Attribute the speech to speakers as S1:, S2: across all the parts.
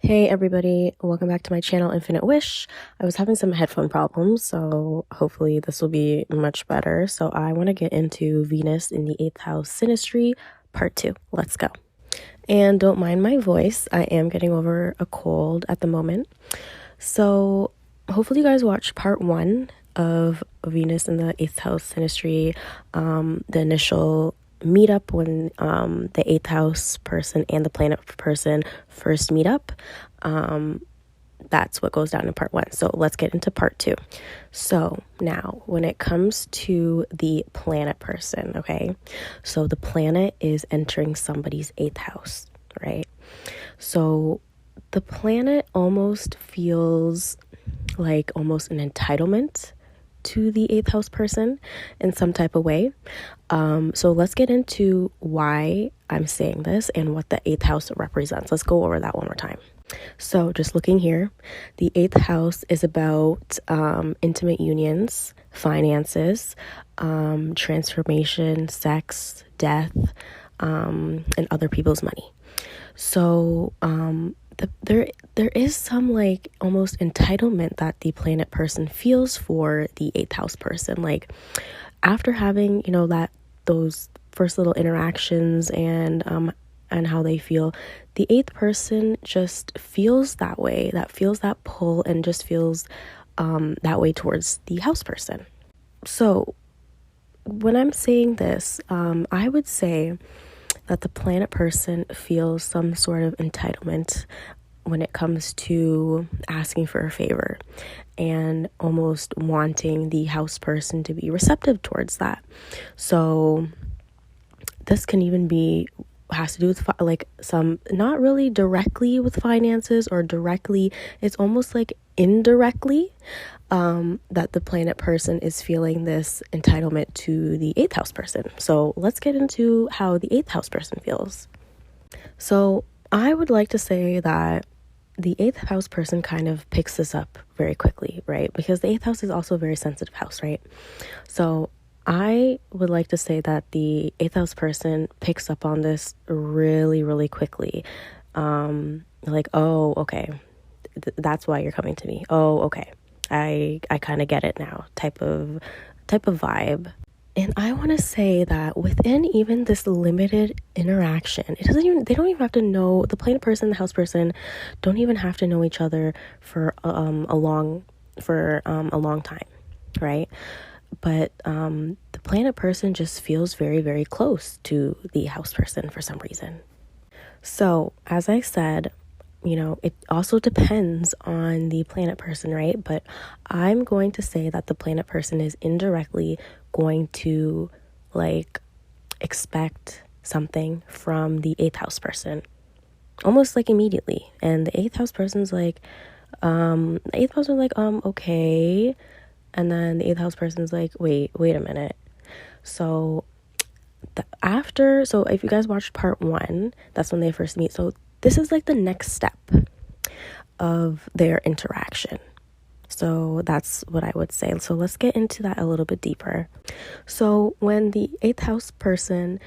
S1: Hey everybody, welcome back to my channel Infinite Wish. I was having some headphone problems, so hopefully this will be much better. So I want to get into Venus in the 8th house synastry part 2. Let's go. And don't mind my voice, I am getting over a cold at the moment. So hopefully you guys watched part 1 of Venus in the 8th house synastry, the initial meetup when the 8th house person and the planet person first meet up. That's what goes down in part 1. So let's get into part 2. So now when it comes to the planet person, okay, so the planet is entering somebody's 8th house, right? So the planet almost feels like almost an entitlement to the 8th house person in some type of way. So let's get into why I'm saying this and what the 8th house represents. Let's go over that one more time. So just looking here, the 8th house is about intimate unions, finances, transformation, sex, death, and other people's money. So there is some like almost entitlement that the planet person feels for the 8th house person. Like after having, those first little interactions and how they feel, the 8th person just feels that way, that feels that pull and just feels that way towards the house person. So when I'm saying this, I would say that the planet person feels some sort of entitlement when it comes to asking for a favor and almost wanting the house person to be receptive towards that. So this can even has to do with like some, not really directly with finances or directly, it's almost like indirectly that the planet person is feeling this entitlement to the 8th house person. So let's get into how the 8th house person feels. So I would like to say that the 8th house person kind of picks this up very quickly, right? Because the 8th house is also a very sensitive house, right? So I would like to say that the 8th house person picks up on this really, really quickly. Like, oh, okay, that's why you're coming to me. Oh, okay, I kind of get it now, type of vibe. And I want to say that within even this limited interaction, they don't even have to know, the planet person, the house person don't even have to know each other for a long time, right? But the planet person just feels very, very close to the house person for some reason. So as I said, it also depends on the planet person, right? But I'm going to say that the planet person is indirectly going to like expect something from the 8th house person, almost like immediately. And the 8th house person's like, okay. And then the 8th house person's like, wait a minute. So so if you guys watched part 1, that's when they first meet. So this is like the next step of their interaction. So that's what I would say. So let's get into that a little bit deeper. So when the 8th house person,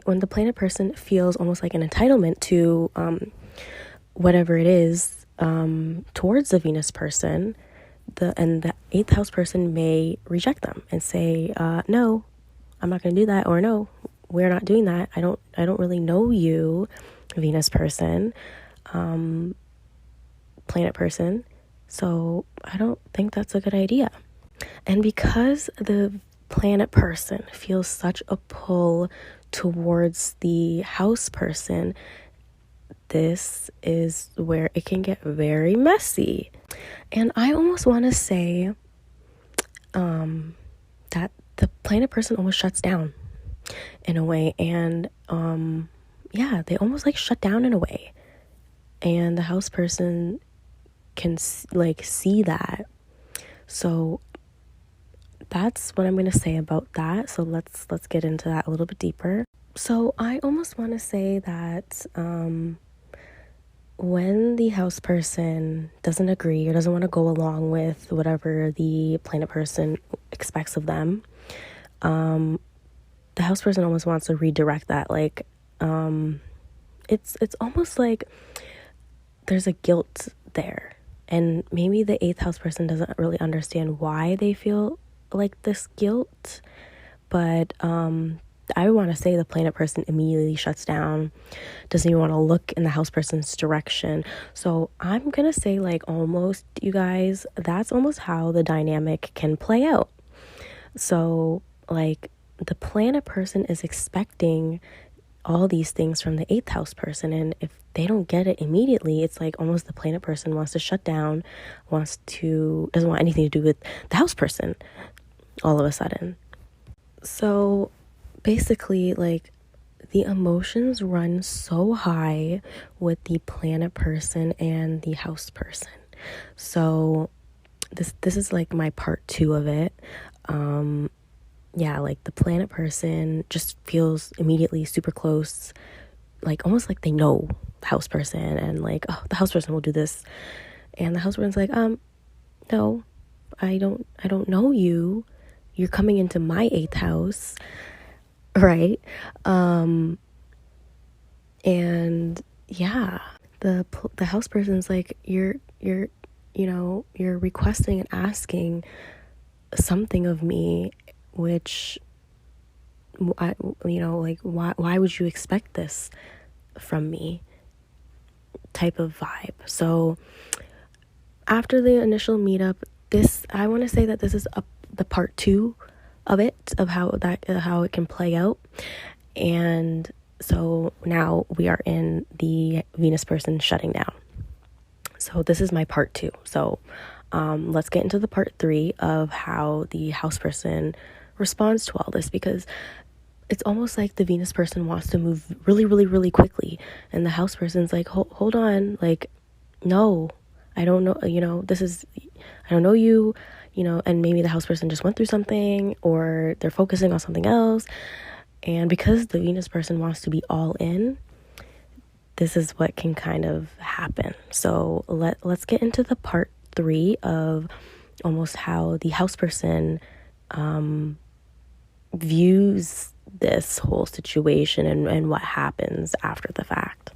S1: when the planet person feels almost like an entitlement to whatever it is towards the Venus person, the 8th house person may reject them and say, no, I'm not going to do that, or no, we're not doing that. I don't really know you, Venus person, planet person, so I don't think that's a good idea. And because the planet person feels such a pull towards the house person, this is where it can get very messy. And I almost want to say that the planet person almost shuts down in a way, and they almost like shut down in a way, and the house person can see that. So that's what I'm going to say about that. So let's get into that a little bit deeper. So I almost want to say that when the house person doesn't agree or doesn't want to go along with whatever the planet person expects of them, the house person almost wants to redirect that. Like, it's almost like there's a guilt there. And maybe the eighth house person doesn't really understand why they feel like this guilt. But I want to say the planet person immediately shuts down, doesn't even want to look in the house person's direction. So I'm going to say, like, almost, you guys, that's almost how the dynamic can play out. So, like, the planet person is expecting all these things from the eighth house person, and if they don't get it immediately, it's like almost the planet person wants to shut down, doesn't want anything to do with the house person all of a sudden. So basically, like, the emotions run so high with the planet person and the house person. So this is like my part 2 of it. Yeah, like the planet person just feels immediately super close, like almost like they know the house person, and like, oh, the house person will do this. And the house person's like, no, I don't know you. You're coming into my 8th house, right? And yeah, the house person's like, you're requesting and asking something of me, which like, why would you expect this from me type of vibe. So after the initial meetup, I want to say that this is the part 2 of it, of how it can play out. And so now we are in the Venus person shutting down. So this is my part 2. So let's get into the part 3 of how the house person responds to all this, because it's almost like the Venus person wants to move really, really, really quickly, and the house person's like, hold on, like, no, I don't know, I don't know you, and maybe the house person just went through something, or they're focusing on something else. And because the Venus person wants to be all in, this is what can kind of happen. So let's get into the part 3 of almost how the house person views this whole situation and what happens after the fact.